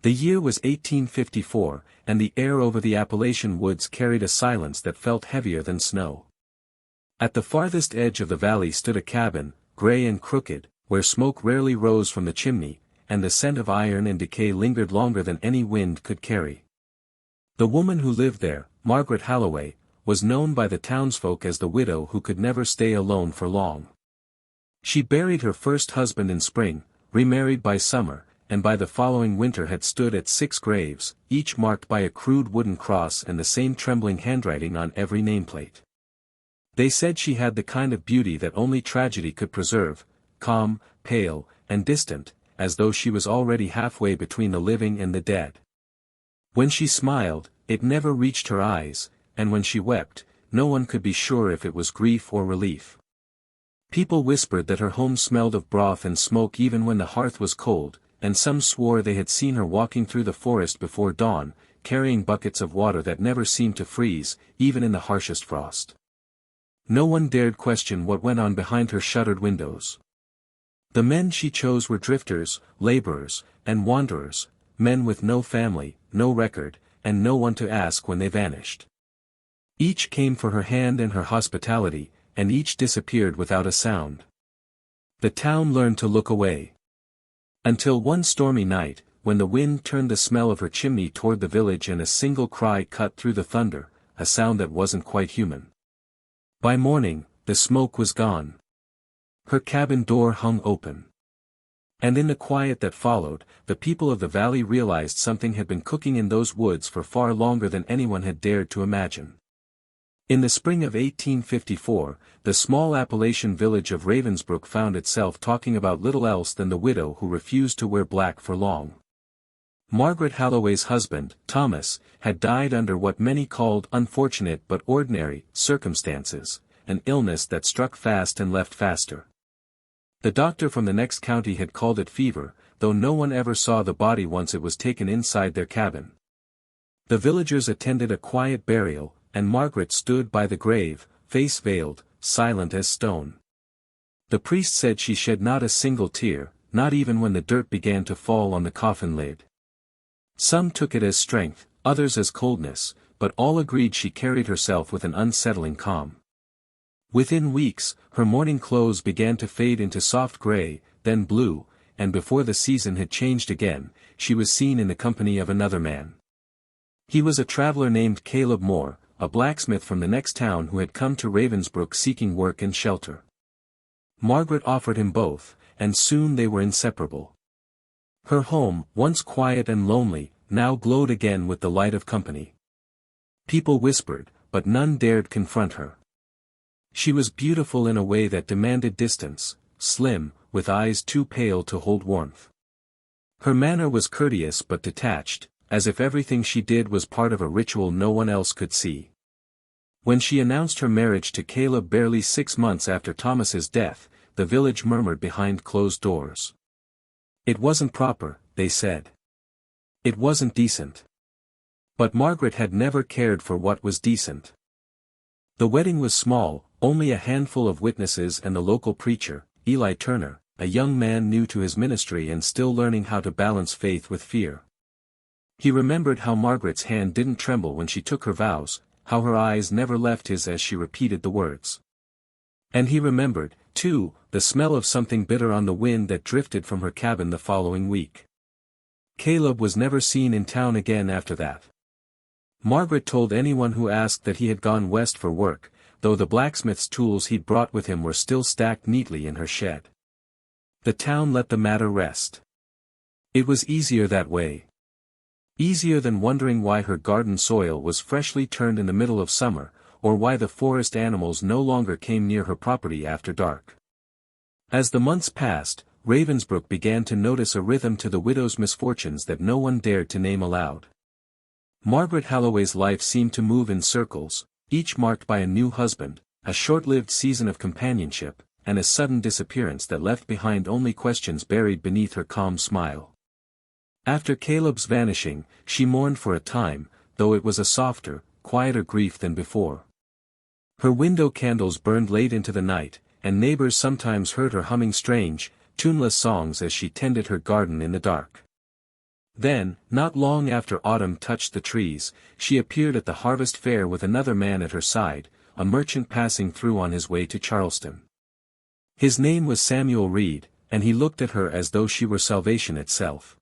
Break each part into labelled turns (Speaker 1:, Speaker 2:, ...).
Speaker 1: The year was 1854, and the air over the Appalachian woods carried a silence that felt heavier than snow. At the farthest edge of the valley stood a cabin, gray and crooked, where smoke rarely rose from the chimney, and the scent of iron and decay lingered longer than any wind could carry. The woman who lived there, Margaret Halloway, was known by the townsfolk as the widow who could never stay alone for long. She buried her first husband in spring, remarried by summer, and by the following winter had stood at 6 graves, each marked by a crude wooden cross and the same trembling handwriting on every nameplate. They said she had the kind of beauty that only tragedy could preserve, calm, pale, and distant, as though she was already halfway between the living and the dead. When she smiled, it never reached her eyes, and when she wept, no one could be sure if it was grief or relief. People whispered that her home smelled of broth and smoke even when the hearth was cold, and some swore they had seen her walking through the forest before dawn, carrying buckets of water that never seemed to freeze, even in the harshest frost. No one dared question what went on behind her shuttered windows. The men she chose were drifters, laborers, and wanderers, men with no family, no record, and no one to ask when they vanished. Each came for her hand and her hospitality, and each disappeared without a sound. The town learned to look away. Until one stormy night, when the wind turned the smell of her chimney toward the village and a single cry cut through the thunder, a sound that wasn't quite human. By morning, the smoke was gone. Her cabin door hung open. And in the quiet that followed, the people of the valley realized something had been cooking in those woods for far longer than anyone had dared to imagine. In the spring of 1854, the small Appalachian village of Ravensbrook found itself talking about little else than the widow who refused to wear black for long. Margaret Halloway's husband, Thomas, had died under what many called unfortunate but ordinary circumstances, an illness that struck fast and left faster. The doctor from the next county had called it fever, though no one ever saw the body once it was taken inside their cabin. The villagers attended a quiet burial, and Margaret stood by the grave, face veiled, silent as stone. The priest said she shed not a single tear, not even when the dirt began to fall on the coffin lid. Some took it as strength, others as coldness, but all agreed she carried herself with an unsettling calm. Within weeks, her mourning clothes began to fade into soft gray, then blue, and before the season had changed again, she was seen in the company of another man. He was a traveler named Caleb Moore, a blacksmith from the next town who had come to Ravensbrook seeking work and shelter. Margaret offered him both, and soon they were inseparable. Her home, once quiet and lonely, now glowed again with the light of company. People whispered, but none dared confront her. She was beautiful in a way that demanded distance, slim, with eyes too pale to hold warmth. Her manner was courteous but detached, as if everything she did was part of a ritual no one else could see. When she announced her marriage to Caleb barely 6 months after Thomas's death, the village murmured behind closed doors. It wasn't proper, they said. It wasn't decent. But Margaret had never cared for what was decent. The wedding was small, only a handful of witnesses and the local preacher, Eli Turner, a young man new to his ministry and still learning how to balance faith with fear. He remembered how Margaret's hand didn't tremble when she took her vows, how her eyes never left his as she repeated the words. And he remembered, too, the smell of something bitter on the wind that drifted from her cabin the following week. Caleb was never seen in town again after that. Margaret told anyone who asked that he had gone west for work, though the blacksmith's tools he'd brought with him were still stacked neatly in her shed. The town let the matter rest. It was easier that way. Easier than wondering why her garden soil was freshly turned in the middle of summer, or why the forest animals no longer came near her property after dark. As the months passed, Ravensbrook began to notice a rhythm to the widow's misfortunes that no one dared to name aloud. Margaret Halloway's life seemed to move in circles, each marked by a new husband, a short-lived season of companionship, and a sudden disappearance that left behind only questions buried beneath her calm smile. After Caleb's vanishing, she mourned for a time, though it was a softer, quieter grief than before. Her window candles burned late into the night, and neighbors sometimes heard her humming strange, tuneless songs as she tended her garden in the dark. Then, not long after autumn touched the trees, she appeared at the harvest fair with another man at her side, a merchant passing through on his way to Charleston. His name was Samuel Reed, and he looked at her as though she were salvation itself.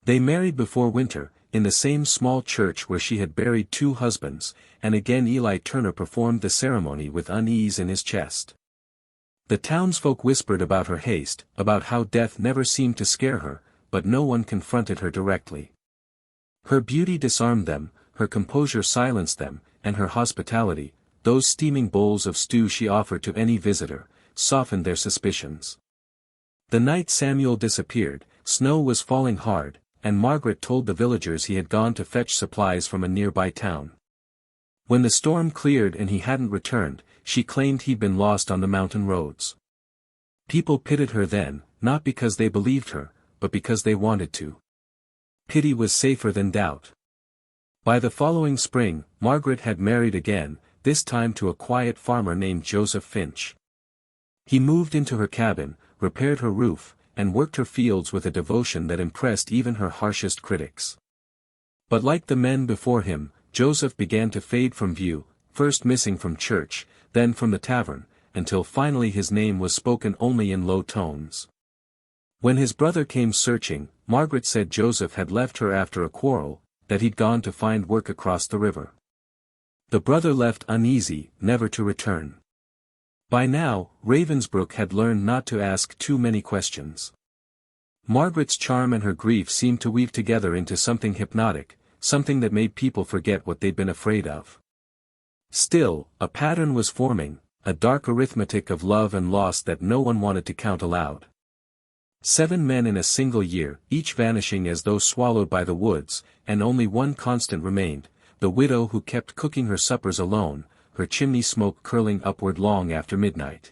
Speaker 1: They married before winter, in the same small church where she had buried 2 husbands, and again Eli Turner performed the ceremony with unease in his chest. The townsfolk whispered about her haste, about how death never seemed to scare her, but no one confronted her directly. Her beauty disarmed them, her composure silenced them, and her hospitality, those steaming bowls of stew she offered to any visitor, softened their suspicions. The night Samuel disappeared, snow was falling hard, and Margaret told the villagers he had gone to fetch supplies from a nearby town. When the storm cleared and he hadn't returned, she claimed he'd been lost on the mountain roads. People pitied her then, not because they believed her, but because they wanted to. Pity was safer than doubt. By the following spring, Margaret had married again, this time to a quiet farmer named Joseph Finch. He moved into her cabin, repaired her roof, and worked her fields with a devotion that impressed even her harshest critics. But like the men before him, Joseph began to fade from view, first missing from church, then from the tavern, until finally his name was spoken only in low tones. When his brother came searching, Margaret said Joseph had left her after a quarrel, that he'd gone to find work across the river. The brother left uneasy, never to return. By now, Ravensbrook had learned not to ask too many questions. Margaret's charm and her grief seemed to weave together into something hypnotic, something that made people forget what they'd been afraid of. Still, a pattern was forming, a dark arithmetic of love and loss that no one wanted to count aloud. 7 men in a single year, each vanishing as though swallowed by the woods, and only one constant remained, the widow who kept cooking her suppers alone, her chimney smoke curling upward long after midnight.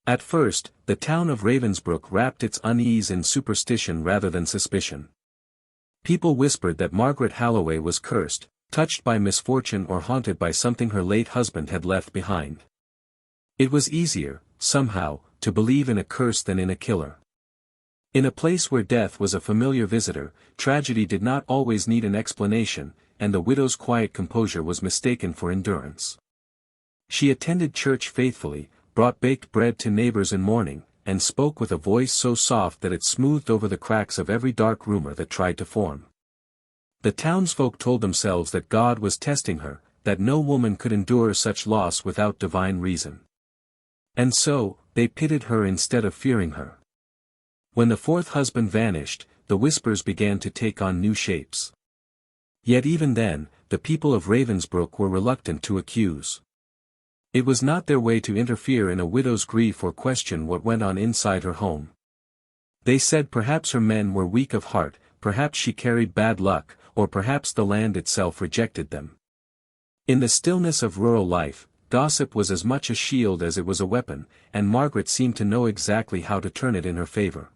Speaker 1: At first, the town of Ravensbrook wrapped its unease in superstition rather than suspicion. People whispered that Margaret Halloway was cursed, touched by misfortune or haunted by something her late husband had left behind. It was easier, somehow, to believe in a curse than in a killer. In a place where death was a familiar visitor, tragedy did not always need an explanation, and the widow's quiet composure was mistaken for endurance. She attended church faithfully, brought baked bread to neighbors in mourning, and spoke with a voice so soft that it smoothed over the cracks of every dark rumor that tried to form. The townsfolk told themselves that God was testing her, that no woman could endure such loss without divine reason. And so, they pitied her instead of fearing her. When the 4th husband vanished, the whispers began to take on new shapes. Yet even then, the people of Ravensbrook were reluctant to accuse. It was not their way to interfere in a widow's grief or question what went on inside her home. They said perhaps her men were weak of heart, perhaps she carried bad luck, or perhaps the land itself rejected them. In the stillness of rural life, gossip was as much a shield as it was a weapon, and Margaret seemed to know exactly how to turn it in her favor.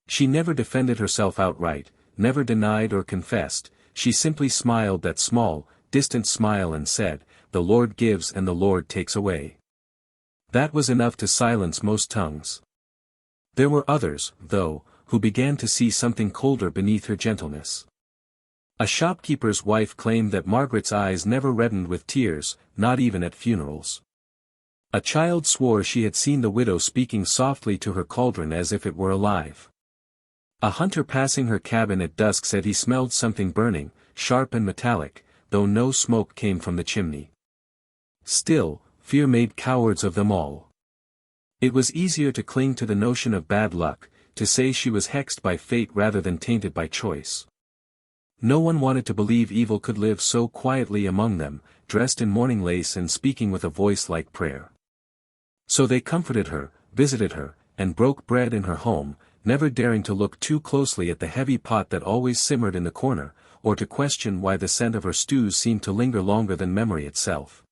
Speaker 1: She never defended herself outright, never denied or confessed, she simply smiled that small, distant smile and said, "The Lord gives and the Lord takes away." That was enough to silence most tongues. There were others, though, who began to see something colder beneath her gentleness. A shopkeeper's wife claimed that Margaret's eyes never reddened with tears, not even at funerals. A child swore she had seen the widow speaking softly to her cauldron as if it were alive. A hunter passing her cabin at dusk said he smelled something burning, sharp and metallic, though no smoke came from the chimney. Still, fear made cowards of them all. It was easier to cling to the notion of bad luck, to say she was hexed by fate rather than tainted by choice. No one wanted to believe evil could live so quietly among them, dressed in mourning lace and speaking with a voice like prayer. So they comforted her, visited her, and broke bread in her home, never daring to look too closely at the heavy pot that always simmered in the corner, or to question why the scent of her stews seemed to linger longer than memory itself.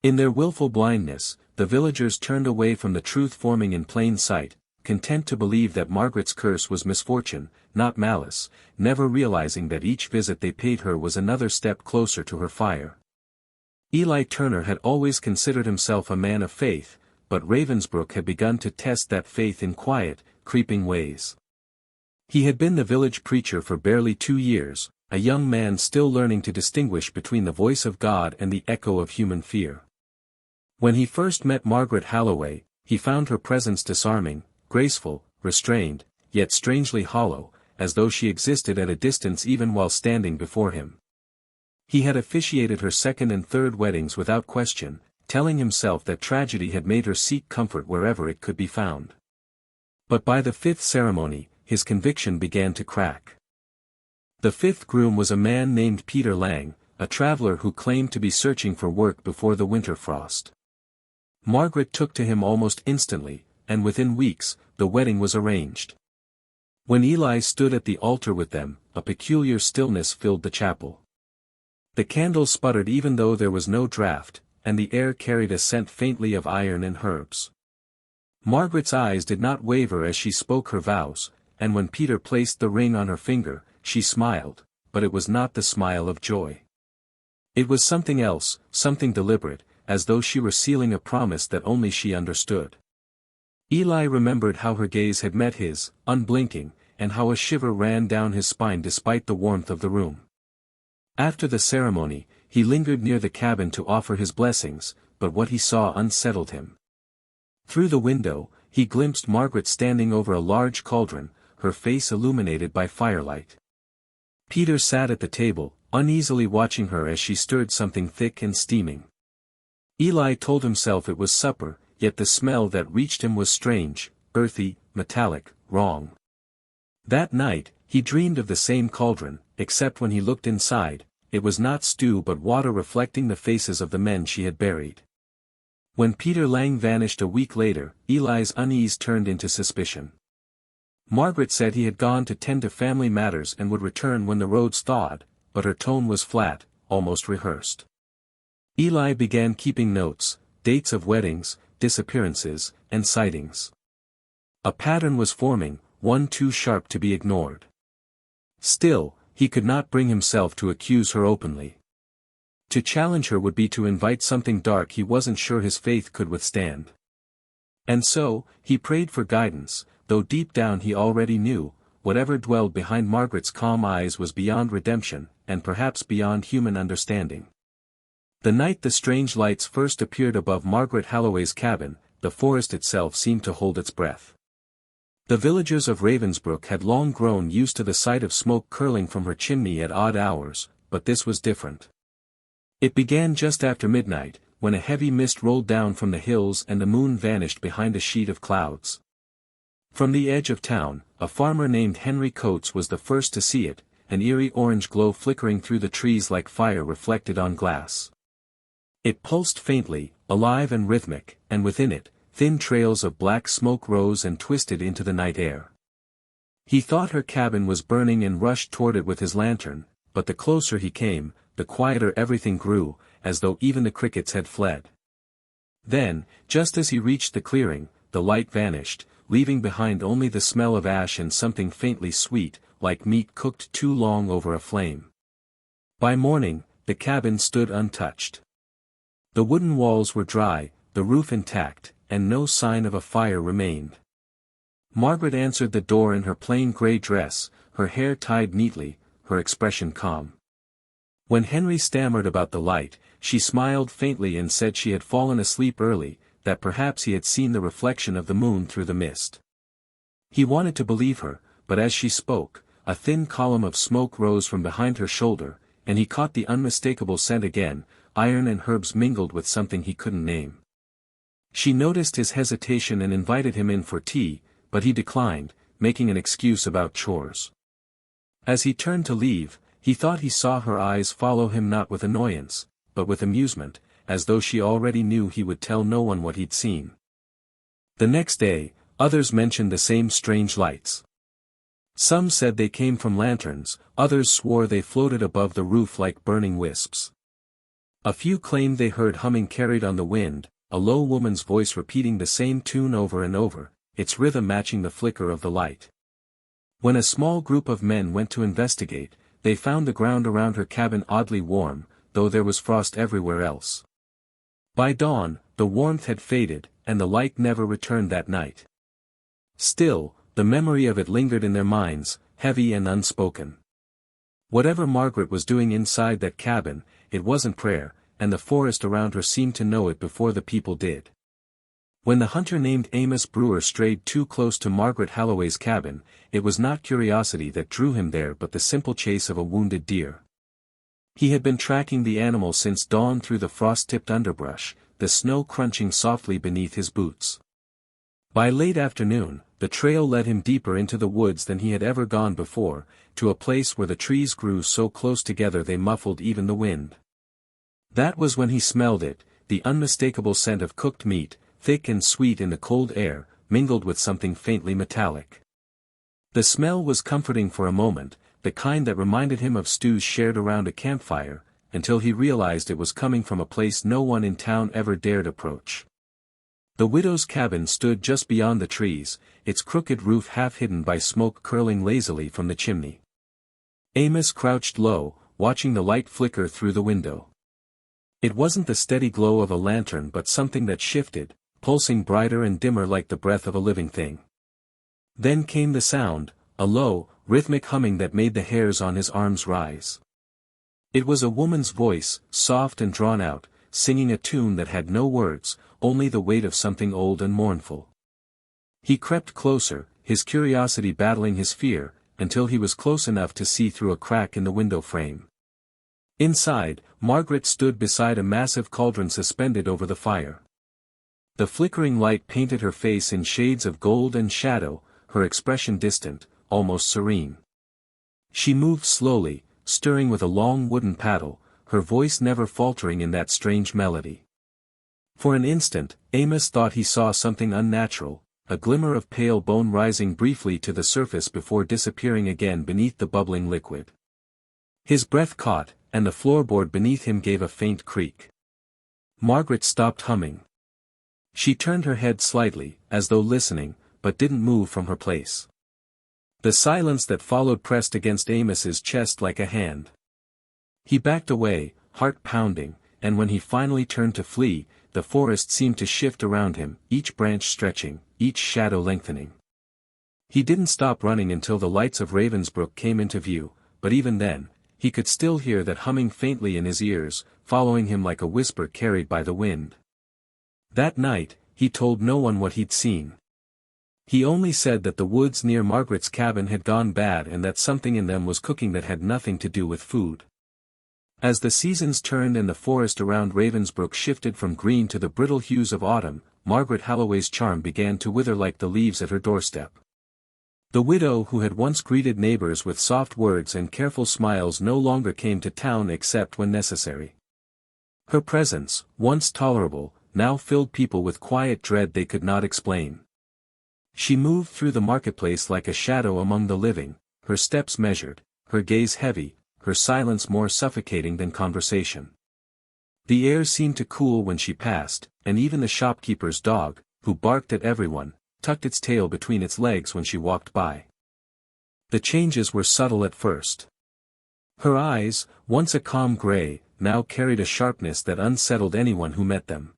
Speaker 1: In their willful blindness, the villagers turned away from the truth forming in plain sight, content to believe that Margaret's curse was misfortune, not malice, never realizing that each visit they paid her was another step closer to her fire. Eli Turner had always considered himself a man of faith, but Ravensbrook had begun to test that faith in quiet, creeping ways. He had been the village preacher for barely 2 years, a young man still learning to distinguish between the voice of God and the echo of human fear. When he first met Margaret Halloway, he found her presence disarming, graceful, restrained, yet strangely hollow, as though she existed at a distance even while standing before him. He had officiated her second and third weddings without question, telling himself that tragedy had made her seek comfort wherever it could be found. But by the fifth ceremony, his conviction began to crack. The fifth groom was a man named Peter Lang, a traveler who claimed to be searching for work before the winter frost. Margaret took to him almost instantly, and within weeks, the wedding was arranged. When Eli stood at the altar with them, a peculiar stillness filled the chapel. The candles sputtered even though there was no draught, and the air carried a scent faintly of iron and herbs. Margaret's eyes did not waver as she spoke her vows, and when Peter placed the ring on her finger, she smiled, but it was not the smile of joy. It was something else, something deliberate, as though she were sealing a promise that only she understood. Eli remembered how her gaze had met his, unblinking, and how a shiver ran down his spine despite the warmth of the room. After the ceremony, he lingered near the cabin to offer his blessings, but what he saw unsettled him. Through the window, he glimpsed Margaret standing over a large cauldron, her face illuminated by firelight. Peter sat at the table, uneasily watching her as she stirred something thick and steaming. Eli told himself it was supper, yet the smell that reached him was strange, earthy, metallic, wrong. That night, he dreamed of the same cauldron, except when he looked inside, it was not stew but water reflecting the faces of the men she had buried. When Peter Lang vanished a week later, Eli's unease turned into suspicion. Margaret said he had gone to tend to family matters and would return when the roads thawed, but her tone was flat, almost rehearsed. Eli began keeping notes, dates of weddings, disappearances, and sightings. A pattern was forming, one too sharp to be ignored. Still, he could not bring himself to accuse her openly. To challenge her would be to invite something dark he wasn't sure his faith could withstand. And so, he prayed for guidance, though deep down he already knew, whatever dwelled behind Margaret's calm eyes was beyond redemption, and perhaps beyond human understanding. The night the strange lights first appeared above Margaret Halloway's cabin, the forest itself seemed to hold its breath. The villagers of Ravensbrook had long grown used to the sight of smoke curling from her chimney at odd hours, but this was different. It began just after midnight, when a heavy mist rolled down from the hills and the moon vanished behind a sheet of clouds. From the edge of town, a farmer named Henry Coates was the first to see it, an eerie orange glow flickering through the trees like fire reflected on glass. It pulsed faintly, alive and rhythmic, and within it, thin trails of black smoke rose and twisted into the night air. He thought her cabin was burning and rushed toward it with his lantern, but the closer he came, the quieter everything grew, as though even the crickets had fled. Then, just as he reached the clearing, the light vanished, leaving behind only the smell of ash and something faintly sweet, like meat cooked too long over a flame. By morning, the cabin stood untouched. The wooden walls were dry, the roof intact, and no sign of a fire remained. Margaret answered the door in her plain grey dress, her hair tied neatly, her expression calm. When Henry stammered about the light, she smiled faintly and said she had fallen asleep early, that perhaps he had seen the reflection of the moon through the mist. He wanted to believe her, but as she spoke, a thin column of smoke rose from behind her shoulder, and he caught the unmistakable scent again, iron and herbs mingled with something he couldn't name. She noticed his hesitation and invited him in for tea, but he declined, making an excuse about chores. As he turned to leave, he thought he saw her eyes follow him not with annoyance, but with amusement, as though she already knew he would tell no one what he'd seen. The next day, others mentioned the same strange lights. Some said they came from lanterns, others swore they floated above the roof like burning wisps. A few claimed they heard humming carried on the wind, a low woman's voice repeating the same tune over and over, its rhythm matching the flicker of the light. When a small group of men went to investigate, they found the ground around her cabin oddly warm, though there was frost everywhere else. By dawn, the warmth had faded, and the light never returned that night. Still, the memory of it lingered in their minds, heavy and unspoken. Whatever Margaret was doing inside that cabin, it wasn't prayer, and the forest around her seemed to know it before the people did. When the hunter named Amos Brewer strayed too close to Margaret Halloway's cabin, it was not curiosity that drew him there but the simple chase of a wounded deer. He had been tracking the animal since dawn through the frost-tipped underbrush, the snow crunching softly beneath his boots. By late afternoon, the trail led him deeper into the woods than he had ever gone before, to a place where the trees grew so close together they muffled even the wind. That was when he smelled it, the unmistakable scent of cooked meat, thick and sweet in the cold air, mingled with something faintly metallic. The smell was comforting for a moment, the kind that reminded him of stews shared around a campfire, until he realized it was coming from a place no one in town ever dared approach. The widow's cabin stood just beyond the trees, its crooked roof half hidden by smoke curling lazily from the chimney. Amos crouched low, watching the light flicker through the window. It wasn't the steady glow of a lantern but something that shifted, pulsing brighter and dimmer like the breath of a living thing. Then came the sound, a low, rhythmic humming that made the hairs on his arms rise. It was a woman's voice, soft and drawn out, singing a tune that had no words, only the weight of something old and mournful. He crept closer, his curiosity battling his fear, until he was close enough to see through a crack in the window frame. Inside, Margaret stood beside a massive cauldron suspended over the fire. The flickering light painted her face in shades of gold and shadow, her expression distant, almost serene. She moved slowly, stirring with a long wooden paddle, her voice never faltering in that strange melody. For an instant, Amos thought he saw something unnatural, a glimmer of pale bone rising briefly to the surface before disappearing again beneath the bubbling liquid. His breath caught, and the floorboard beneath him gave a faint creak. Margaret stopped humming. She turned her head slightly, as though listening, but didn't move from her place. The silence that followed pressed against Amos's chest like a hand. He backed away, heart pounding, and when he finally turned to flee, the forest seemed to shift around him, each branch stretching, each shadow lengthening. He didn't stop running until the lights of Ravensbrook came into view, but even then, he could still hear that humming faintly in his ears, following him like a whisper carried by the wind. That night, he told no one what he'd seen. He only said that the woods near Margaret's cabin had gone bad and that something in them was cooking that had nothing to do with food. As the seasons turned and the forest around Ravensbrook shifted from green to the brittle hues of autumn, Margaret Halloway's charm began to wither like the leaves at her doorstep. The widow who had once greeted neighbors with soft words and careful smiles no longer came to town except when necessary. Her presence, once tolerable, now filled people with quiet dread they could not explain. She moved through the marketplace like a shadow among the living, her steps measured, her gaze heavy, her silence more suffocating than conversation. The air seemed to cool when she passed, and even the shopkeeper's dog, who barked at everyone, tucked its tail between its legs when she walked by. The changes were subtle at first. Her eyes, once a calm gray, now carried a sharpness that unsettled anyone who met them.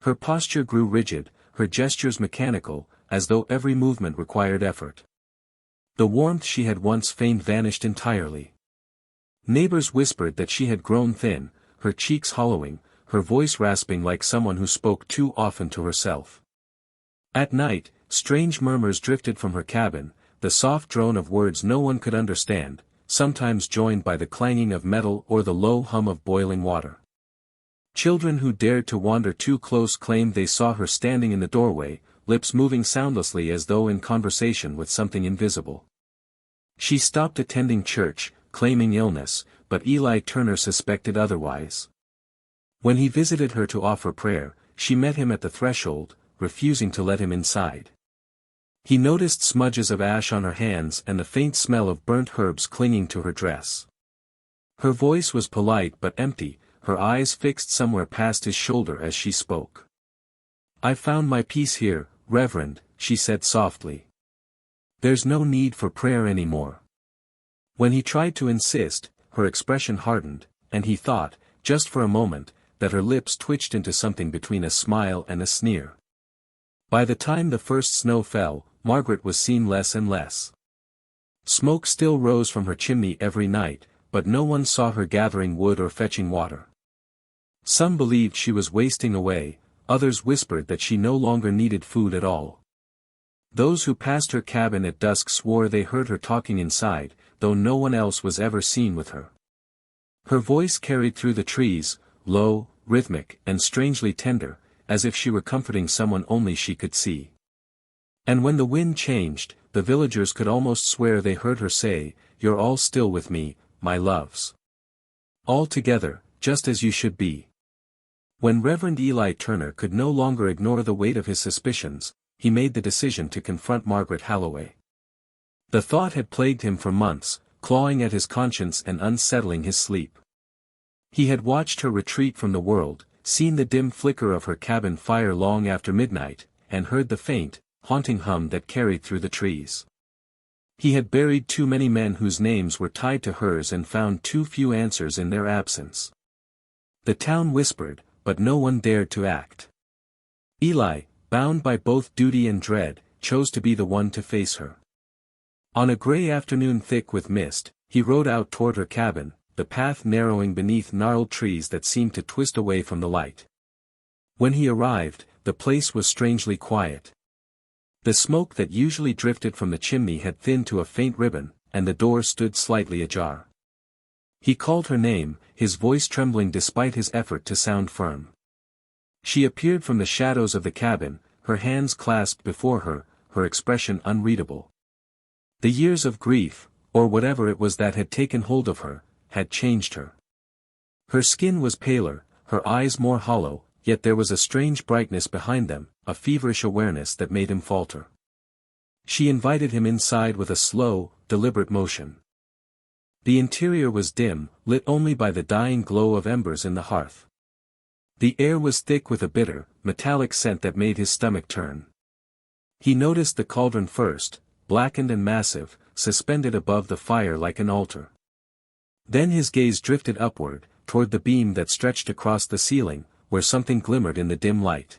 Speaker 1: Her posture grew rigid, her gestures mechanical, as though every movement required effort. The warmth she had once feigned vanished entirely. Neighbors whispered that she had grown thin, her cheeks hollowing, her voice rasping like someone who spoke too often to herself. At night, strange murmurs drifted from her cabin, the soft drone of words no one could understand, sometimes joined by the clanging of metal or the low hum of boiling water. Children who dared to wander too close claimed they saw her standing in the doorway, lips moving soundlessly as though in conversation with something invisible. She stopped attending church, claiming illness, but Eli Turner suspected otherwise. When he visited her to offer prayer, she met him at the threshold, refusing to let him inside. He noticed smudges of ash on her hands and the faint smell of burnt herbs clinging to her dress. Her voice was polite but empty, her eyes fixed somewhere past his shoulder as she spoke. "I found my peace here, Reverend," she said softly. "There's no need for prayer anymore." When he tried to insist, her expression hardened, and he thought, just for a moment, that her lips twitched into something between a smile and a sneer. By the time the first snow fell, Margaret was seen less and less. Smoke still rose from her chimney every night, but no one saw her gathering wood or fetching water. Some believed she was wasting away, others whispered that she no longer needed food at all. Those who passed her cabin at dusk swore they heard her talking inside, though no one else was ever seen with her. Her voice carried through the trees, low, rhythmic, and strangely tender, as if she were comforting someone only she could see. And when the wind changed, the villagers could almost swear they heard her say, "You're all still with me, my loves. All together, just as you should be." When Reverend Eli Turner could no longer ignore the weight of his suspicions, he made the decision to confront Margaret Halloway. The thought had plagued him for months, clawing at his conscience and unsettling his sleep. He had watched her retreat from the world, seen the dim flicker of her cabin fire long after midnight, and heard the faint, haunting hum that carried through the trees. He had buried too many men whose names were tied to hers and found too few answers in their absence. The town whispered, but no one dared to act. Eli, bound by both duty and dread, chose to be the one to face her. On a gray afternoon thick with mist, he rode out toward her cabin, the path narrowing beneath gnarled trees that seemed to twist away from the light. When he arrived, the place was strangely quiet. The smoke that usually drifted from the chimney had thinned to a faint ribbon, and the door stood slightly ajar. He called her name, his voice trembling despite his effort to sound firm. She appeared from the shadows of the cabin, her hands clasped before her, her expression unreadable. The years of grief, or whatever it was that had taken hold of her, had changed her. Her skin was paler, her eyes more hollow, yet there was a strange brightness behind them, a feverish awareness that made him falter. She invited him inside with a slow, deliberate motion. The interior was dim, lit only by the dying glow of embers in the hearth. The air was thick with a bitter, metallic scent that made his stomach turn. He noticed the cauldron first, blackened and massive, suspended above the fire like an altar. Then his gaze drifted upward, toward the beam that stretched across the ceiling, where something glimmered in the dim light.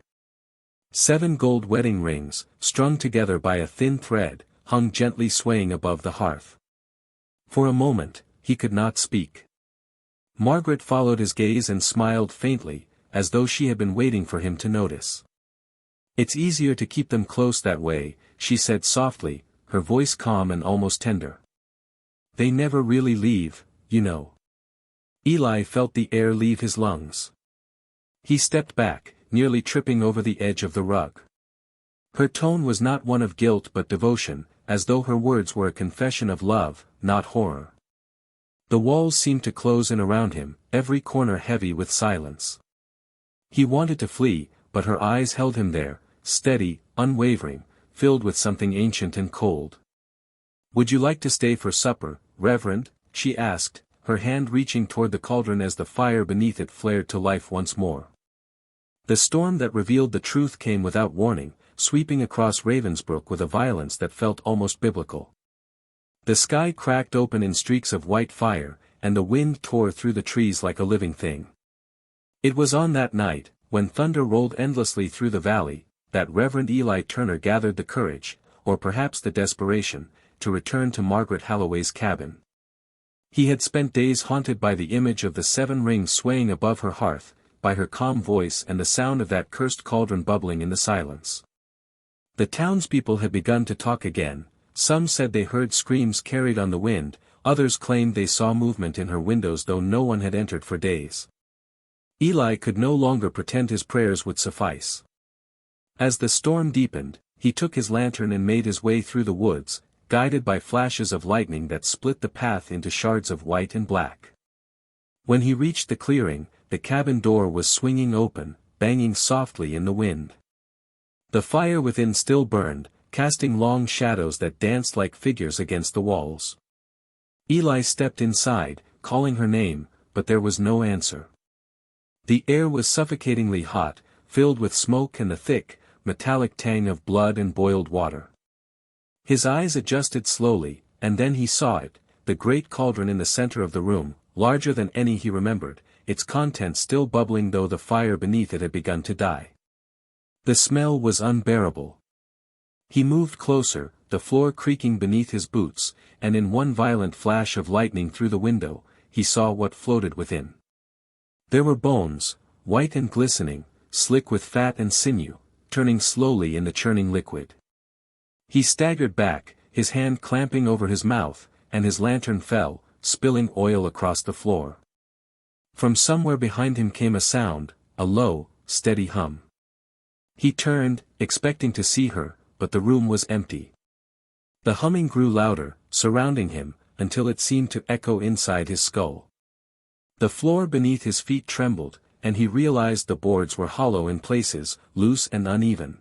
Speaker 1: 7 gold wedding rings, strung together by a thin thread, hung gently swaying above the hearth. For a moment, he could not speak. Margaret followed his gaze and smiled faintly, as though she had been waiting for him to notice. "It's easier to keep them close that way," she said softly, her voice calm and almost tender. "They never really leave, you know." Eli felt the air leave his lungs. He stepped back, nearly tripping over the edge of the rug. Her tone was not one of guilt but devotion, as though her words were a confession of love, not horror. The walls seemed to close in around him, every corner heavy with silence. He wanted to flee, but her eyes held him there, steady, unwavering, filled with something ancient and cold. "Would you like to stay for supper, Reverend?" she asked, her hand reaching toward the cauldron as the fire beneath it flared to life once more. The storm that revealed the truth came without warning, sweeping across Ravensbrook with a violence that felt almost biblical. The sky cracked open in streaks of white fire, and the wind tore through the trees like a living thing. It was on that night, when thunder rolled endlessly through the valley, that Reverend Eli Turner gathered the courage, or perhaps the desperation, to return to Margaret Halloway's cabin. He had spent days haunted by the image of the 7 rings swaying above her hearth, by her calm voice and the sound of that cursed cauldron bubbling in the silence. The townspeople had begun to talk again. Some said they heard screams carried on the wind, others claimed they saw movement in her windows though no one had entered for days. Eli could no longer pretend his prayers would suffice. As the storm deepened, he took his lantern and made his way through the woods, guided by flashes of lightning that split the path into shards of white and black. When he reached the clearing, the cabin door was swinging open, banging softly in the wind. The fire within still burned, casting long shadows that danced like figures against the walls. Eli stepped inside, calling her name, but there was no answer. The air was suffocatingly hot, filled with smoke and the thick, metallic tang of blood and boiled water. His eyes adjusted slowly, and then he saw it, the great cauldron in the center of the room, larger than any he remembered, its contents still bubbling though the fire beneath it had begun to die. The smell was unbearable. He moved closer, the floor creaking beneath his boots, and in one violent flash of lightning through the window, he saw what floated within. There were bones, white and glistening, slick with fat and sinew, turning slowly in the churning liquid. He staggered back, his hand clamping over his mouth, and his lantern fell, spilling oil across the floor. From somewhere behind him came a sound, a low, steady hum. He turned, expecting to see her, but the room was empty. The humming grew louder, surrounding him, until it seemed to echo inside his skull. The floor beneath his feet trembled, and he realized the boards were hollow in places, loose and uneven.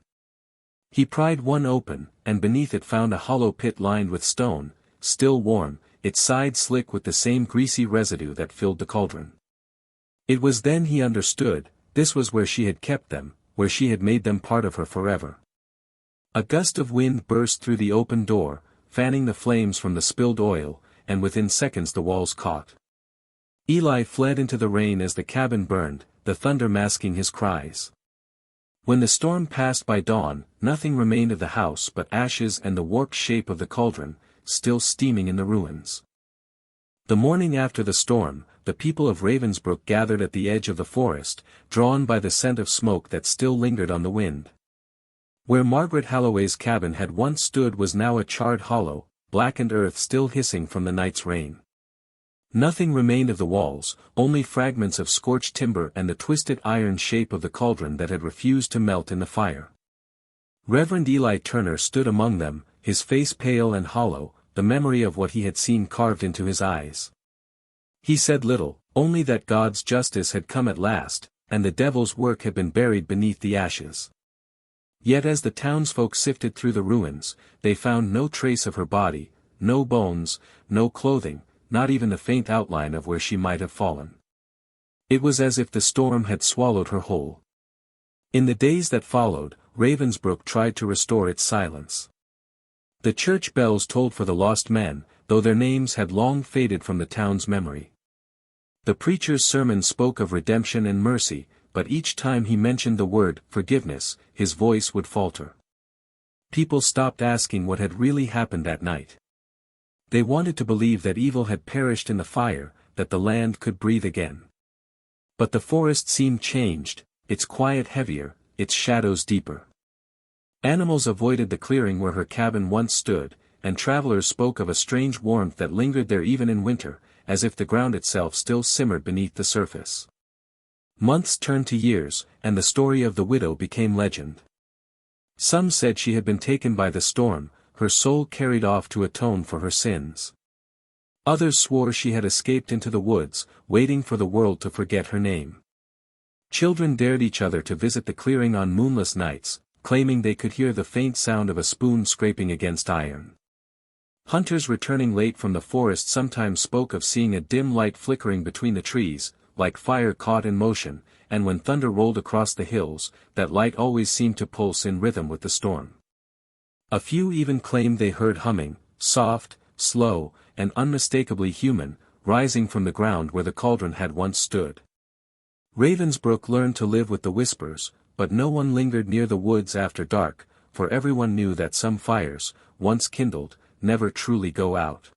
Speaker 1: He pried one open, and beneath it found a hollow pit lined with stone, still warm, its sides slick with the same greasy residue that filled the cauldron. It was then he understood, this was where she had kept them, where she had made them part of her forever. A gust of wind burst through the open door, fanning the flames from the spilled oil, and within seconds the walls caught. Eli fled into the rain as the cabin burned, the thunder masking his cries. When the storm passed by dawn, nothing remained of the house but ashes and the warped shape of the cauldron, still steaming in the ruins. The morning after the storm, the people of Ravensbrook gathered at the edge of the forest, drawn by the scent of smoke that still lingered on the wind. Where Margaret Halloway's cabin had once stood was now a charred hollow, blackened earth still hissing from the night's rain. Nothing remained of the walls, only fragments of scorched timber and the twisted iron shape of the cauldron that had refused to melt in the fire. Reverend Eli Turner stood among them, his face pale and hollow, the memory of what he had seen carved into his eyes. He said little, only that God's justice had come at last, and the devil's work had been buried beneath the ashes. Yet as the townsfolk sifted through the ruins, they found no trace of her body, no bones, no clothing, not even the faint outline of where she might have fallen. It was as if the storm had swallowed her whole. In the days that followed, Ravensbrook tried to restore its silence. The church bells tolled for the lost men, though their names had long faded from the town's memory. The preacher's sermon spoke of redemption and mercy, but each time he mentioned the word forgiveness, his voice would falter. People stopped asking what had really happened that night. They wanted to believe that evil had perished in the fire, that the land could breathe again. But the forest seemed changed, its quiet heavier, its shadows deeper. Animals avoided the clearing where her cabin once stood, and travelers spoke of a strange warmth that lingered there even in winter, as if the ground itself still simmered beneath the surface. Months turned to years, and the story of the widow became legend. Some said she had been taken by the storm, her soul carried off to atone for her sins. Others swore she had escaped into the woods, waiting for the world to forget her name. Children dared each other to visit the clearing on moonless nights, claiming they could hear the faint sound of a spoon scraping against iron. Hunters returning late from the forest sometimes spoke of seeing a dim light flickering between the trees, like fire caught in motion, and when thunder rolled across the hills, that light always seemed to pulse in rhythm with the storm. A few even claimed they heard humming, soft, slow, and unmistakably human, rising from the ground where the cauldron had once stood. Ravensbrook learned to live with the whispers, but no one lingered near the woods after dark, for everyone knew that some fires, once kindled, never truly go out.